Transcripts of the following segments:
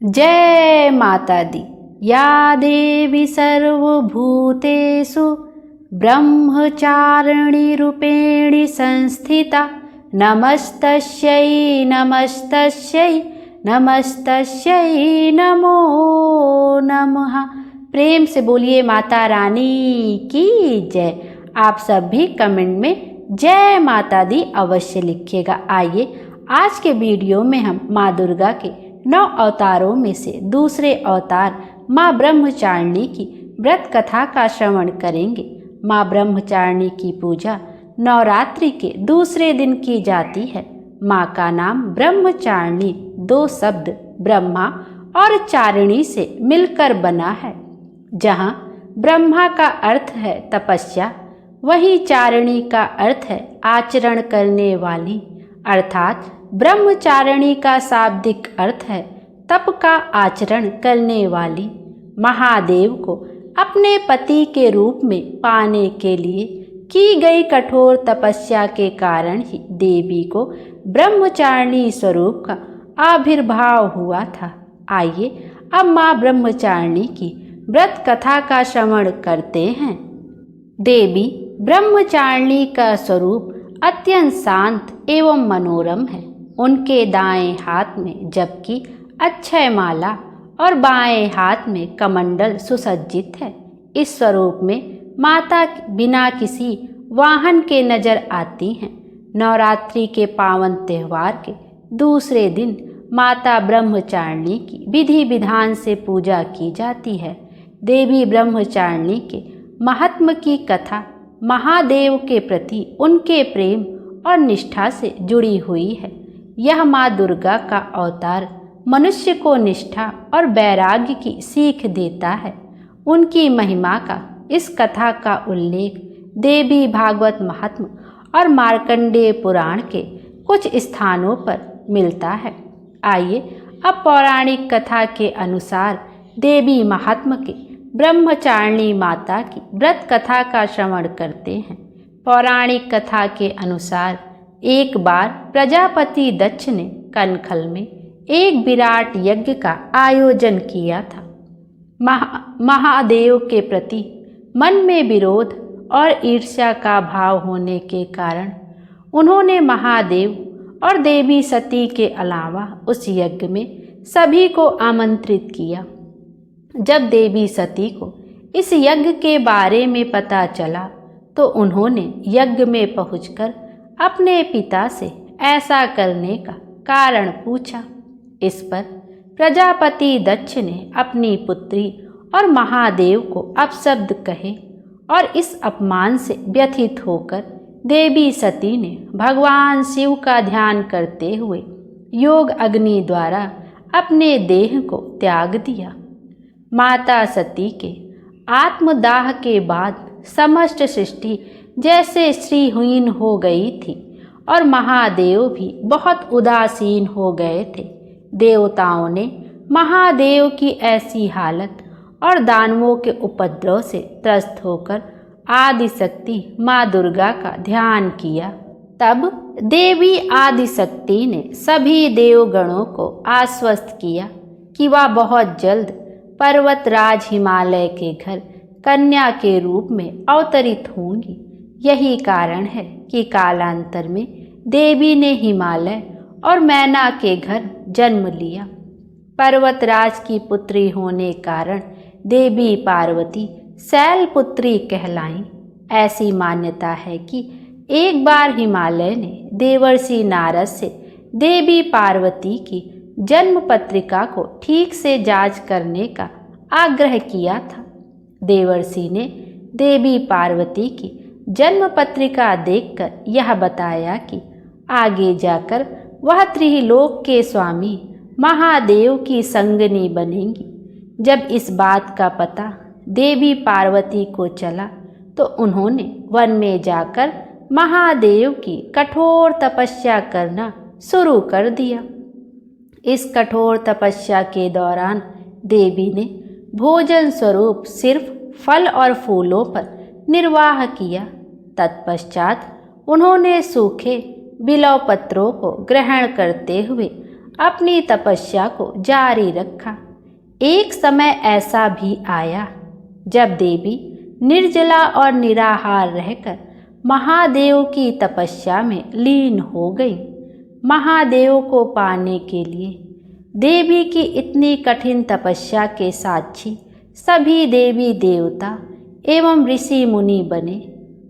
जय माता दी। या देवी सर्वभूतेषु ब्रह्मचारिणी रूपेणी संस्थिता नमस्तस्यै नमस्तस्यै नमस्तस्यै नमो नमः। प्रेम से बोलिए माता रानी की जय। आप सब भी कमेंट में जय माता दी अवश्य लिखिएगा। आइए आज के वीडियो में हम माँ दुर्गा के 9 अवतारों में से दूसरे अवतार माँ ब्रह्मचारिणी की व्रत कथा का श्रवण करेंगे। माँ ब्रह्मचारिणी की पूजा नवरात्रि के दूसरे दिन की जाती है। माँ का नाम ब्रह्मचारिणी 2 शब्द ब्रह्मा और चारिणी से मिलकर बना है। जहाँ ब्रह्मा का अर्थ है तपस्या, वहीं चारिणी का अर्थ है आचरण करने वाली, अर्थात ब्रह्मचारिणी का शाब्दिक अर्थ है तप का आचरण करने वाली। महादेव को अपने पति के रूप में पाने के लिए की गई कठोर तपस्या के कारण ही देवी को ब्रह्मचारिणी स्वरूप का आविर्भाव हुआ था। आइए अब माँ ब्रह्मचारिणी की व्रत कथा का श्रवण करते हैं। देवी ब्रह्मचारिणी का स्वरूप अत्यंत शांत एवं मनोरम है। उनके दाएं हाथ में जबकि अक्षय माला और बाएं हाथ में कमंडल सुसज्जित है। इस स्वरूप में माता बिना किसी वाहन के नजर आती हैं। नवरात्रि के पावन त्यौहार के दूसरे दिन माता ब्रह्मचारिणी की विधि विधान से पूजा की जाती है। देवी ब्रह्मचारिणी के महात्म की कथा महादेव के प्रति उनके प्रेम और निष्ठा से जुड़ी हुई है। यह माँ दुर्गा का अवतार मनुष्य को निष्ठा और वैराग्य की सीख देता है। उनकी महिमा का इस कथा का उल्लेख देवी भागवत महात्म्य और मार्कंडेय पुराण के कुछ स्थानों पर मिलता है। आइए अब पौराणिक कथा के अनुसार देवी महात्म्य के ब्रह्मचारिणी माता की व्रत कथा का श्रवण करते हैं। पौराणिक कथा के अनुसार एक बार प्रजापति दक्ष ने कनखल में एक विराट यज्ञ का आयोजन किया था। महादेव के प्रति मन में विरोध और ईर्ष्या का भाव होने के कारण उन्होंने महादेव और देवी सती के अलावा उस यज्ञ में सभी को आमंत्रित किया। जब देवी सती को इस यज्ञ के बारे में पता चला तो उन्होंने यज्ञ में पहुंचकर अपने पिता से ऐसा करने का कारण पूछा। इस पर प्रजापति दक्ष ने अपनी पुत्री और महादेव को अपशब्द कहे और इस अपमान से व्यथित होकर देवी सती ने भगवान शिव का ध्यान करते हुए योग अग्नि द्वारा अपने देह को त्याग दिया। माता सती के आत्मदाह के बाद समस्त सृष्टि जैसे श्रीहीन हो गई थी और महादेव भी बहुत उदासीन हो गए थे। देवताओं ने महादेव की ऐसी हालत और दानवों के उपद्रव से त्रस्त होकर आदिशक्ति माँ दुर्गा का ध्यान किया। तब देवी आदिशक्ति ने सभी देवगणों को आश्वस्त किया कि वह बहुत जल्द पर्वतराज हिमालय के घर कन्या के रूप में अवतरित होंगी। यही कारण है कि कालांतर में देवी ने हिमालय और मैना के घर जन्म लिया। पर्वतराज की पुत्री होने कारण देवी पार्वती शैलपुत्री कहलाईं। ऐसी मान्यता है कि एक बार हिमालय ने देवर्षि नारद से देवी पार्वती की जन्म पत्रिका को ठीक से जांच करने का आग्रह किया था। देवर्षि ने देवी पार्वती की जन्म पत्रिका देखकर यह बताया कि आगे जाकर वह त्रिलोक के स्वामी महादेव की संगनी बनेंगी। जब इस बात का पता देवी पार्वती को चला तो उन्होंने वन में जाकर महादेव की कठोर तपस्या करना शुरू कर दिया। इस कठोर तपस्या के दौरान देवी ने भोजन स्वरूप सिर्फ फल और फूलों पर निर्वाह किया। तत्पश्चात उन्होंने सूखे बिलव पत्रों को ग्रहण करते हुए अपनी तपस्या को जारी रखा। एक समय ऐसा भी आया जब देवी निर्जला और निराहार रहकर महादेव की तपस्या में लीन हो गई। महादेव को पाने के लिए देवी की इतनी कठिन तपस्या के साक्षी सभी देवी देवता एवं ऋषि मुनि बने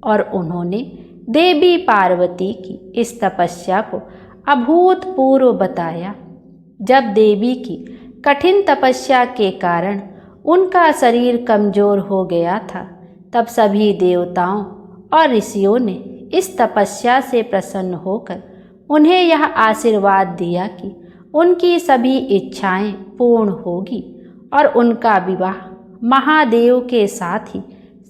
और उन्होंने देवी पार्वती की इस तपस्या को अभूतपूर्व बताया। जब देवी की कठिन तपस्या के कारण उनका शरीर कमजोर हो गया था, तब सभी देवताओं और ऋषियों ने इस तपस्या से प्रसन्न होकर उन्हें यह आशीर्वाद दिया कि उनकी सभी इच्छाएं पूर्ण होगी और उनका विवाह महादेव के साथ ही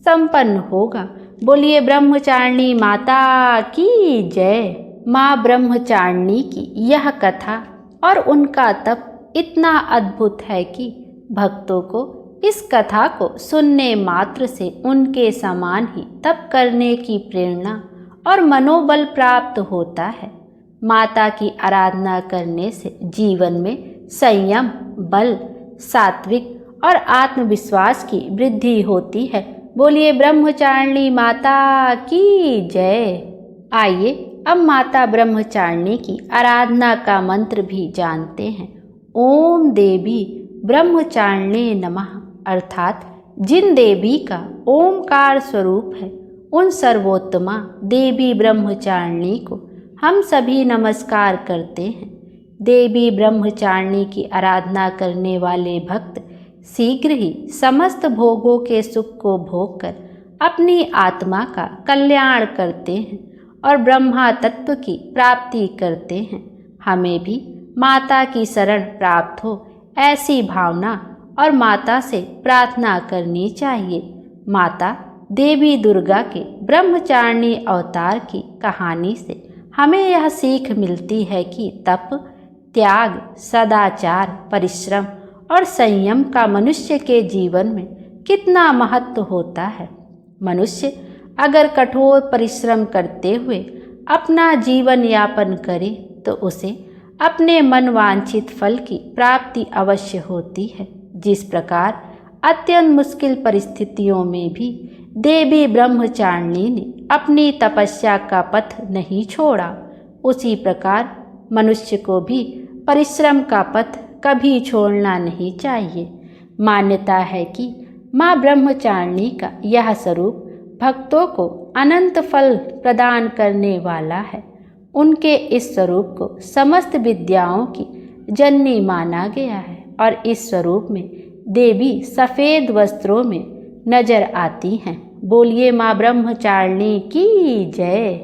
संपन्न होगा। बोलिए ब्रह्मचारिणी माता की जय। माँ ब्रह्मचारिणी की यह कथा और उनका तप इतना अद्भुत है कि भक्तों को इस कथा को सुनने मात्र से उनके समान ही तप करने की प्रेरणा और मनोबल प्राप्त होता है। माता की आराधना करने से जीवन में संयम, बल, सात्विक और आत्मविश्वास की वृद्धि होती है। बोलिए ब्रह्मचारिणी माता की जय। आइए अब माता ब्रह्मचारिणी की आराधना का मंत्र भी जानते हैं। ओम देवी ब्रह्मचारिणी नमः, अर्थात जिन देवी का ओमकार स्वरूप है उन सर्वोत्तमा देवी ब्रह्मचारिणी को हम सभी नमस्कार करते हैं। देवी ब्रह्मचारिणी की आराधना करने वाले भक्त शीघ्र ही समस्त भोगों के सुख को भोग कर अपनी आत्मा का कल्याण करते हैं और ब्रह्मा तत्व की प्राप्ति करते हैं। हमें भी माता की शरण प्राप्त हो ऐसी भावना और माता से प्रार्थना करनी चाहिए। माता देवी दुर्गा के ब्रह्मचारिणी अवतार की कहानी से हमें यह सीख मिलती है कि तप, त्याग, सदाचार, परिश्रम और संयम का मनुष्य के जीवन में कितना महत्व होता है। मनुष्य अगर कठोर परिश्रम करते हुए अपना जीवन यापन करे तो उसे अपने मनवांछित फल की प्राप्ति अवश्य होती है। जिस प्रकार अत्यंत मुश्किल परिस्थितियों में भी देवी ब्रह्मचारिणी ने अपनी तपस्या का पथ नहीं छोड़ा, उसी प्रकार मनुष्य को भी परिश्रम का पथ कभी छोड़ना नहीं चाहिए। मान्यता है कि माँ ब्रह्मचारिणी का यह स्वरूप भक्तों को अनंत फल प्रदान करने वाला है। उनके इस स्वरूप को समस्त विद्याओं की जननी माना गया है और इस स्वरूप में देवी सफ़ेद वस्त्रों में नजर आती हैं। बोलिए माँ ब्रह्मचारिणी की जय।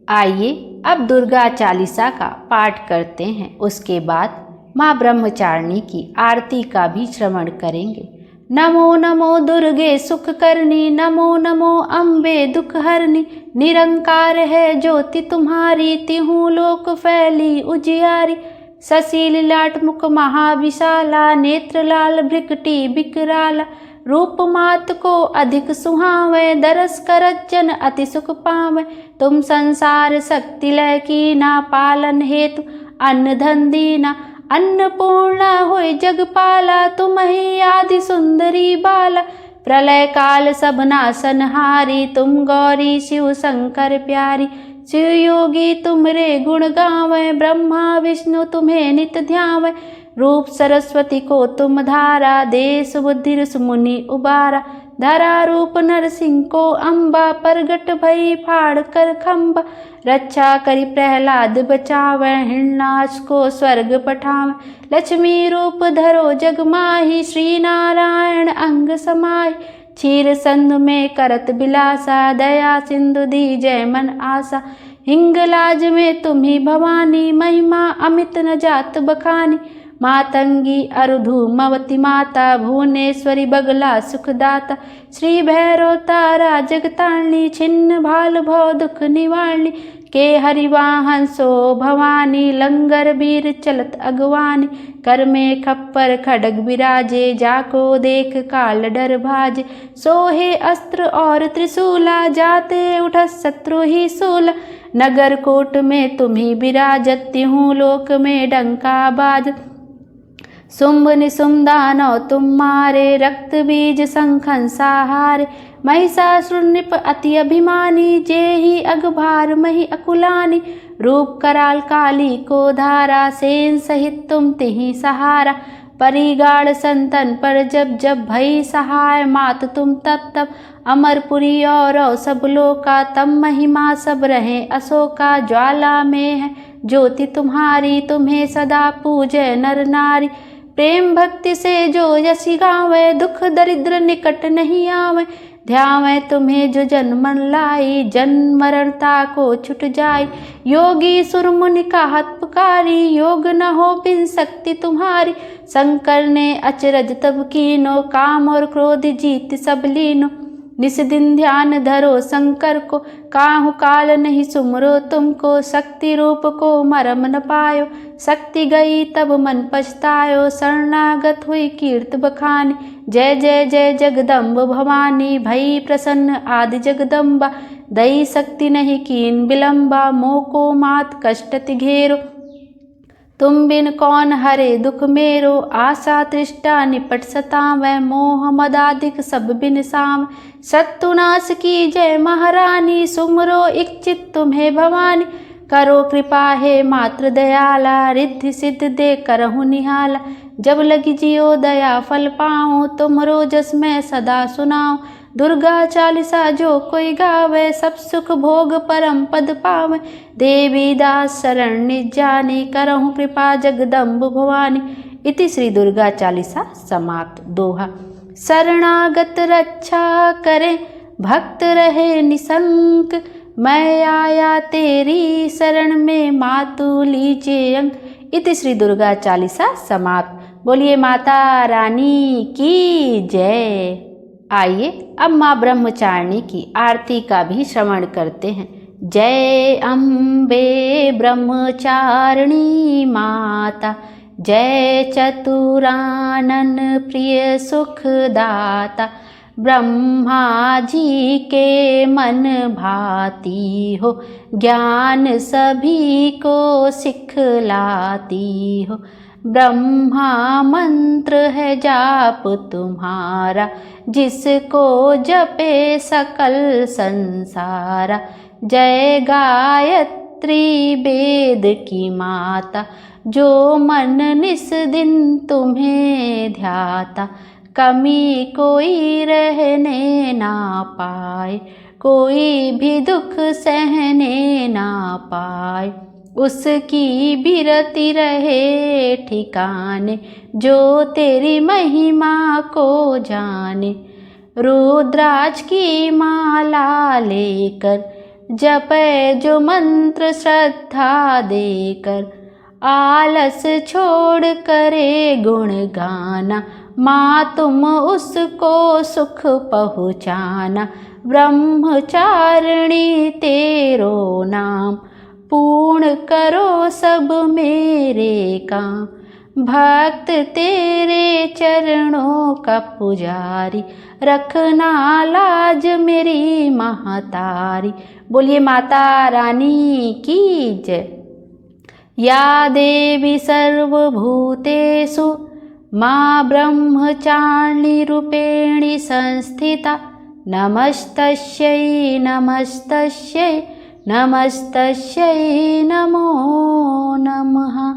आइए अब दुर्गा चालीसा का पाठ करते हैं। उसके बाद माँ ब्रह्मचारिणी की आरती का भी श्रवण करेंगे। नमो नमो दुर्गे सुख करनी, नमो नमो अम्बे दुख हरनी, निरंकार है ज्योति तुम्हारी, तिहूँ लोक फैली उजियारी। शशि ललाट मुख महाविशाला, नेत्र लाल भ्रिकटी बिकराला, रूप मात को अधिक सुहावे, दरस करत जन अति सुख पावे। तुम संसार शक्ति लय की ना, पालन हेतु अन्न धन दीना, अन्नपूर्णा होय जगपाला, तुम ही आदि सुंदरी बाला। प्रलय काल सब नाशनहारी, तुम गौरी शिव शंकर प्यारी। शिव योगी तुमरे गुण गावे, ब्रह्मा विष्णु तुम्हें नित ध्यावे। रूप सरस्वती को तुम धारा, देश बुद्धि मुनि उबारा। धरा रूप नरसिंह को अम्बा, प्रगट भई फाड़ कर खम्बा। रक्षा करी प्रहलाद बचावे, हिरणाक्ष को स्वर्ग पठावे। लक्ष्मी रूप धरो जग माही, श्री नारायण अंग समाहि। क्षीर संधु में करत बिलासा, दया सिंधु दी जय मन आशा। हिंगलाज में तुम्ही भवानी, महिमा अमित न जात बखानी। मातंगी अरुधूमवती माता, भुवनेश्वरी बगला सुखदाता। श्री भैरव तारा जगतारिणी, छिन्न भाल भव दुख निवारणी। के हरिवाहन सो भवानी, लंगर वीर चलत अगवानी। कर में खप्पर खड्ग विराजे, जाको देख काल डर भाजे। सोहे अस्त्र और त्रिशूला, जाते उठत शत्रु ही सूला। नगर कोट में तुम्ही विराजत, तिहूँ लोक में डंका बाज। शुंभ निशुंभ दानव तुम मारे, रक्त बीज शंखन सहारे। महिषासुर नृप अति अभिमानी, जेहि अगभार मही अकुलानी। रूप कराल काली को धारा, सेन सहित तुम तिहि सहारा। परिगाड़ संतन पर जब जब भई सहाय, मात तुम तब तब। अमरपुरी और सब लोका, तब महिमा सब रहे अशोका। ज्वाला में है ज्योति तुम्हारी, तुम्हें सदा पूजे नर नारी। प्रेम भक्ति से जो यसी गावे, दुख दरिद्र निकट नहीं आवे। ध्यावे तुम्हें जो जन मन लाई, जन्म मरणता को छुट जाई। योगी सुर मुनि कहत पुकारी, योग न हो बिन शक्ति तुम्हारी। शंकर ने अचरज तब कीनो, काम और क्रोध जीत सब लीनो। निस दिन ध्यान धरो शंकर को, काहू काल नहीं सुमरो तुमको। शक्ति रूप को मरम न पायो, शक्ति गई तब मन पछतायो। शरणागत हुई कीर्त बखानी, जय जय जय जगदम्ब भवानी। भई प्रसन्न आदि जगदम्बा, दई शक्ति नहीं कीन विलम्बा। मोको मात कष्ट तिघेरो, तुम बिन कौन हरे दुख मेरो। आशा तृष्टा निपट सतावै, मोह मदाधिक सब बिन साम। शत्रुनाश की जय महारानी, सुमरो इच्छित तुम्हें भवानी। करो कृपा हे मात्र दयाला, रिद्धि सिद्ध दे करहु निहाला। जब लगी जियो दया फल पाऊँ, तुमरो जस मैं सदा सुनाऊँ। दुर्गा चालीसा जो कोई गावे, सब सुख भोग परम पद पावे। देवी दास शरण निज जानी, करहु कृपा जगदम्ब भवानी। इति श्री दुर्गा चालीसा समाप्त। दोहा। शरणागत रक्षा करे, भक्त रहे निशंक। मैं आया तेरी शरण में, मातु लीजिए अंक। इति श्री दुर्गा चालीसा समाप्त। बोलिए माता रानी की जय। आइए अब माँ ब्रह्मचारिणी की आरती का भी श्रवण करते हैं। जय अम्बे ब्रह्मचारिणी माता, जय चतुरानन प्रिय सुखदाता। ब्रह्मा जी के मन भाती हो, ज्ञान सभी को सिखलाती हो। ब्रह्मा मंत्र है जाप तुम्हारा, जिसको जपे सकल संसारा। जय गायत्री वेद की माता, जो मन निस दिन तुम्हें ध्याता। कमी कोई रहने ना पाए, कोई भी दुख सहने ना पाए। उसकी बिरती रहे ठिकाने, जो तेरी महिमा को जाने। रुद्राक्ष की माला लेकर, जपे जो मंत्र श्रद्धा देकर। आलस छोड़ करे गुण गाना, माँ तुम उसको सुख पहुँचाना। ब्रह्मचारिणी तेरो नाम, पूर्ण करो सब मेरे काम। भक्त तेरे चरणों का पुजारी, रखना लाज मेरी महतारी। बोलिए माता रानी की जय। या देवी सर्वभूतेषु, माँ ब्रह्मचारिणी रूपेणी संस्थिता। नमस्तस्यै नमस्तस्यै नमस्तस्यै नमो नमः।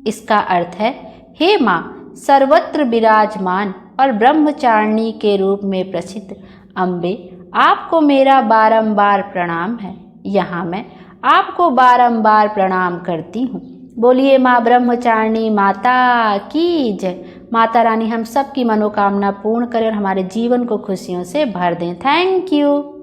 इसका अर्थ है, हे माँ सर्वत्र विराजमान और ब्रह्मचारिणी के रूप में प्रसिद्ध अम्बे, आपको मेरा बारंबार प्रणाम है। यहाँ मैं आपको बारंबार प्रणाम करती हूँ। बोलिए माँ ब्रह्मचारिणी माता की जय। माता रानी हम सब की मनोकामना पूर्ण करें और हमारे जीवन को खुशियों से भर दें। Thank you.